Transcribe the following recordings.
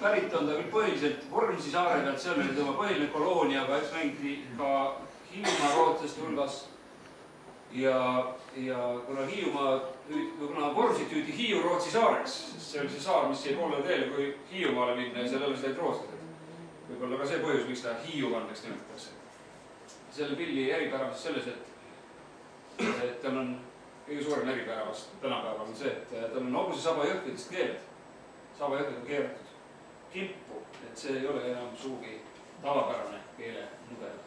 pärit on ta küll põhiliselt Vormsi saare pealt, seal oli tema põhiline koloonia, aga eks mängiti ka Hiiumaa rootlaste hulgas. Ja kuna Vormsit hüüdi Hiiu-Rootsi saareks, sest see oli see saar, mis jäi poole teele, kui Hiiumaale minna ja seal alles olid rootslased. Võib-olla ka see põhjus, miks ta Hiiu-kandeks nimetatakse. Selle pilli eripäramus selles, et tal on kõige suurem eripäravast tänapäeval on see, et tal on hobuse saba jõhkidest keeled. Saba jõhkid on keeratud kippu, et see ei ole enam suugi tavapärane keele mudel.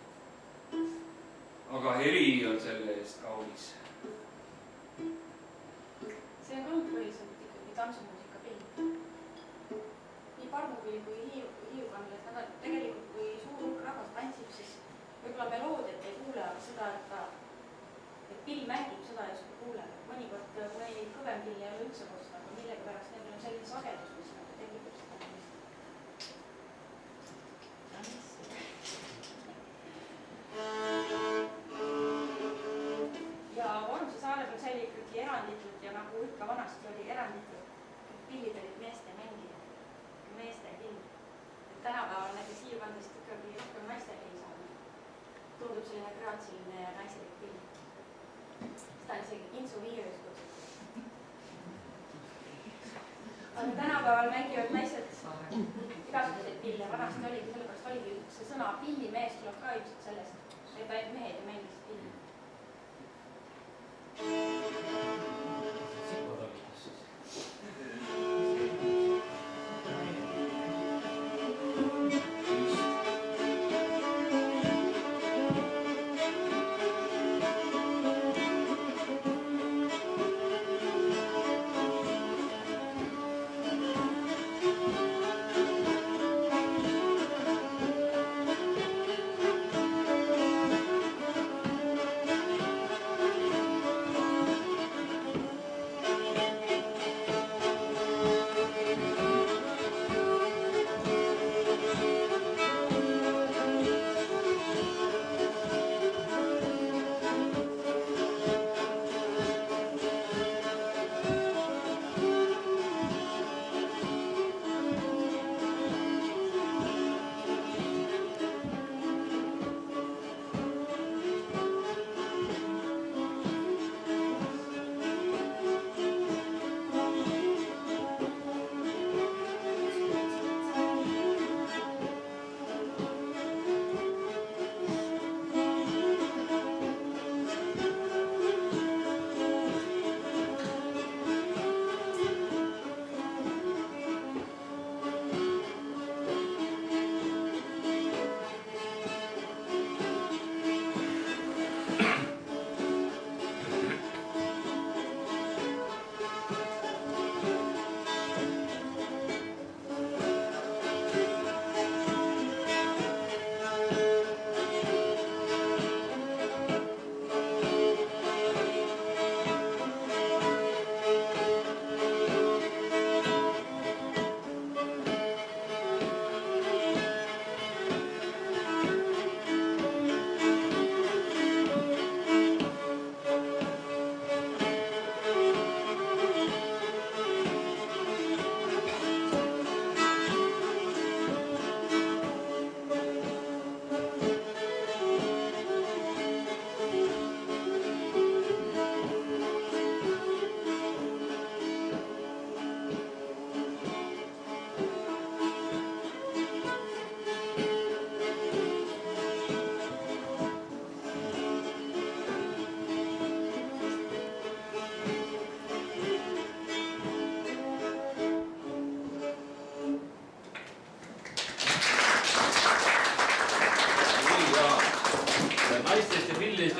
Aga heli on selle eest kaunis. See on olnud põhiliselt ikkagi tantsumuusika pill. Nii parmupill kui hiiukandles, nad tegelikult kui suur hulk rahvas tantsib, siis võib-olla meloodiat ei kuule, aga seda, et pill mängib, seda ei oska kuule. Mõnikord mõni kõvem pill ei ole üldse kosta, aga millegi pärast neil on selline sagedus, mis nagu tekitab seda. Ja Vormsi saare peal sai ikkagi eranditult ja nagu ikka vanasti oli eranditult, pillid olid meeste mängida, meeste pill. Tänapäeval näiteks hiiukandest ikkagi rohkem naiste pill saanud. Tundub selline graatsiline ja naiselik pill. Seda on isegi kintsuviiris kutsutud. Aga tänapäeval mängivad naised igasuguseid pille. Vanasti oligi, sellepärast oligi see sõna pillimees tuleb ka ilmselt sellest, et ainult mehed ja mängisid pilli.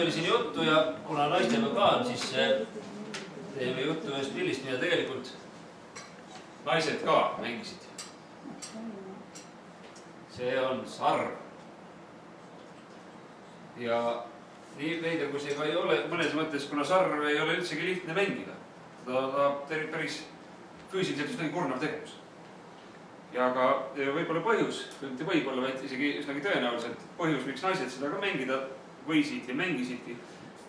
oli siin juttu ja kuna naistega ka on, siis teeme juttu ühest pillist, mida tegelikult naised ka mängisid. See on sarv. Ja nii veider, kui see ka ei ole, mõnes mõttes, kuna sarv ei ole üldsegi lihtne mängida. Ta päris füüsiliselt üsnagi kurnav tegevus. Ja ka võib-olla põhjus, mitte võib-olla, vaid isegi üsnagi tõenäoliselt põhjus, miks naised seda ka mängida võisid ja mängisidki,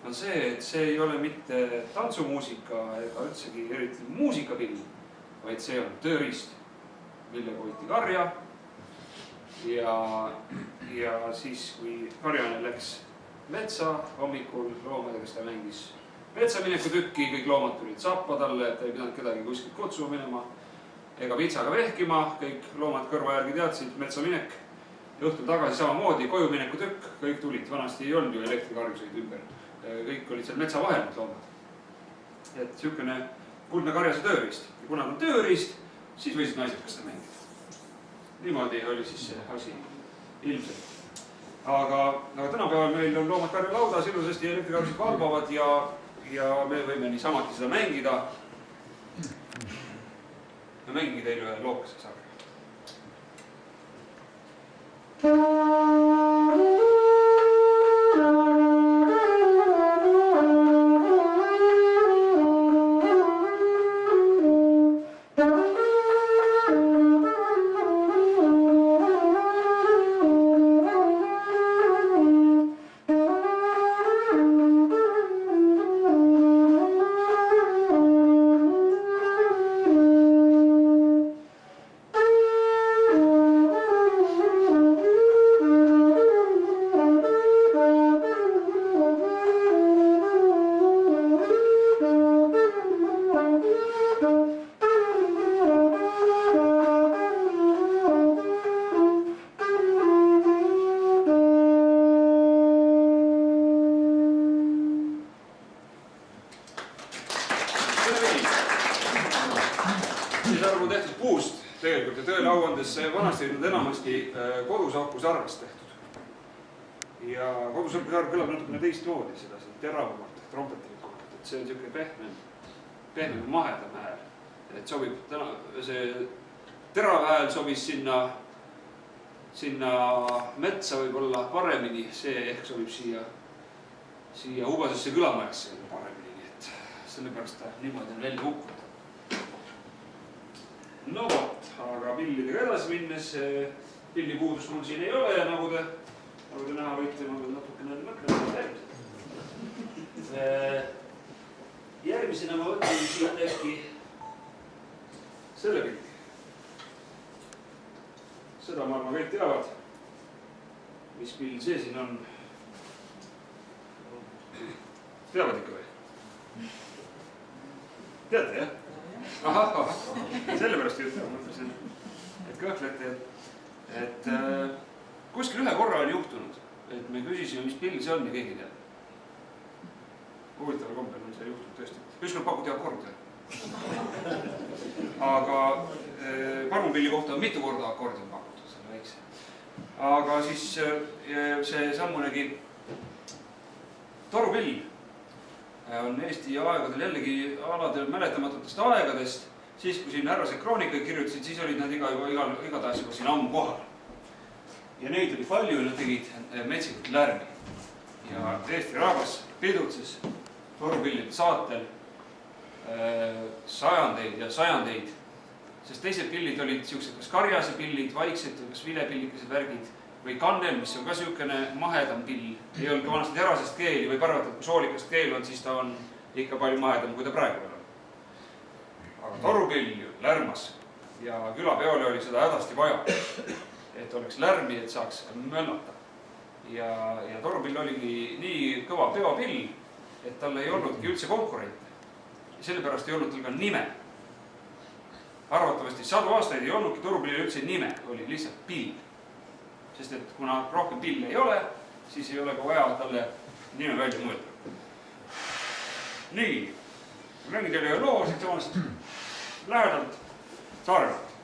on see, et see ei ole mitte tantsumuusika ega üldsegi eriti muusikapill, vaid see on tööriist, millega hoiti karja. Ja siis, kui karjane läks metsa hommikul loomadega, ta mängis metsamineku tükki, kõik loomad tulid sappa talle, et ta ei pidanud kedagi kuskilt kutsuma minema ega vitsaga vehkima, kõik loomad kõrva järgi teadsid, metsaminek. Ja õhtul tagasi samamoodi, koju mineku tükk, kõik tulid, vanasti ei olnud ju elektrikarjuseid ümber, kõik olid seal metsa vahel need loomad. Et sihukene kuldne karjase tööriist ja kuna ta on tööriist, siis võisid naised ka seda mängida. Niimoodi oli siis see asi ilmselt. Aga tänapäeval meil on loomad karjalaudas ilusasti elektrikarjusid valvavad ja me võime niisamati seda mängida. Ma mängigi teile ühe lookese sarja. Vanasti olid nad enamasti kodusahkusarvest tehtud. Ja kodusahkusarv kõlab natukene teistmoodi, seda teravamalt, trompetilikumalt, et see on selline pehmem mahedam hääl. Et sobib, see terav hääl sobis sinna metsa võib-olla paremini, see ehk sobib siia Hubasesse külamajasse paremini, et sellepärast ta niimoodi on välja hukkunud. No vot, aga pillidega edasi minnes, pillipuudust mul siin ei ole ja nagu te näha võite, ma natukene mõtlen järgmisena. Järgmisena ma võtan siit äkki selle pildi. Seda ma arvan kõik teavad, mis pill see siin on. Teavad ikka või? Teate, jah? Ahah, sellepärast juhtama mõtlesin, et kõhklete, et kuskil ühe korra on juhtunud, et me küsisime, mis pill see on ja keegi teab. Huvitaval kombel on see juhtunud tõesti. Ükskord pakuti akordi. Aga parmupilli kohta on mitu korda akordi on pakutud, selle väikse. Aga siis see sammunegi torupill on Eesti aegadel jällegi aladel mäletamatutest aegadest. Siis, kui siin härrased kroonikaid kirjutasid, siis olid nad igatahes juba siin ammu kohal. Ja neid oli palju ja nad tegid metsikult lärmi. Ja Eesti rahvas pidutses torupillide saatel sajandeid ja sajandeid. Sest teised pillid olid siuksed kas karjase pillid, vaiksed, kas vilepillikesed värgid või kannel, mis on ka siukene mahedam pill. Ei olnud ka vanasti terasest keeli või arvata, et kui soolikast keel on, siis ta on ikka palju mahedam, kui ta praegu on. Aga torupill ju lärmas ja külapeole oli seda hädasti vaja, et oleks lärmi, et saaks mönnata. Ja torupill oligi nii kõva peopill, et tal ei olnudki üldse konkurente. Ja sellepärast ei olnud tal ka nime. Arvatavasti 100 aastaid ei olnudki torupillil üldse nime, oli lihtsalt pill. Sest et kuna rohkem pille ei ole, siis ei ole ka vaja talle nime välja mõelda. Nii, ma räägin teile loo siit samast lähedalt Saaremaalt.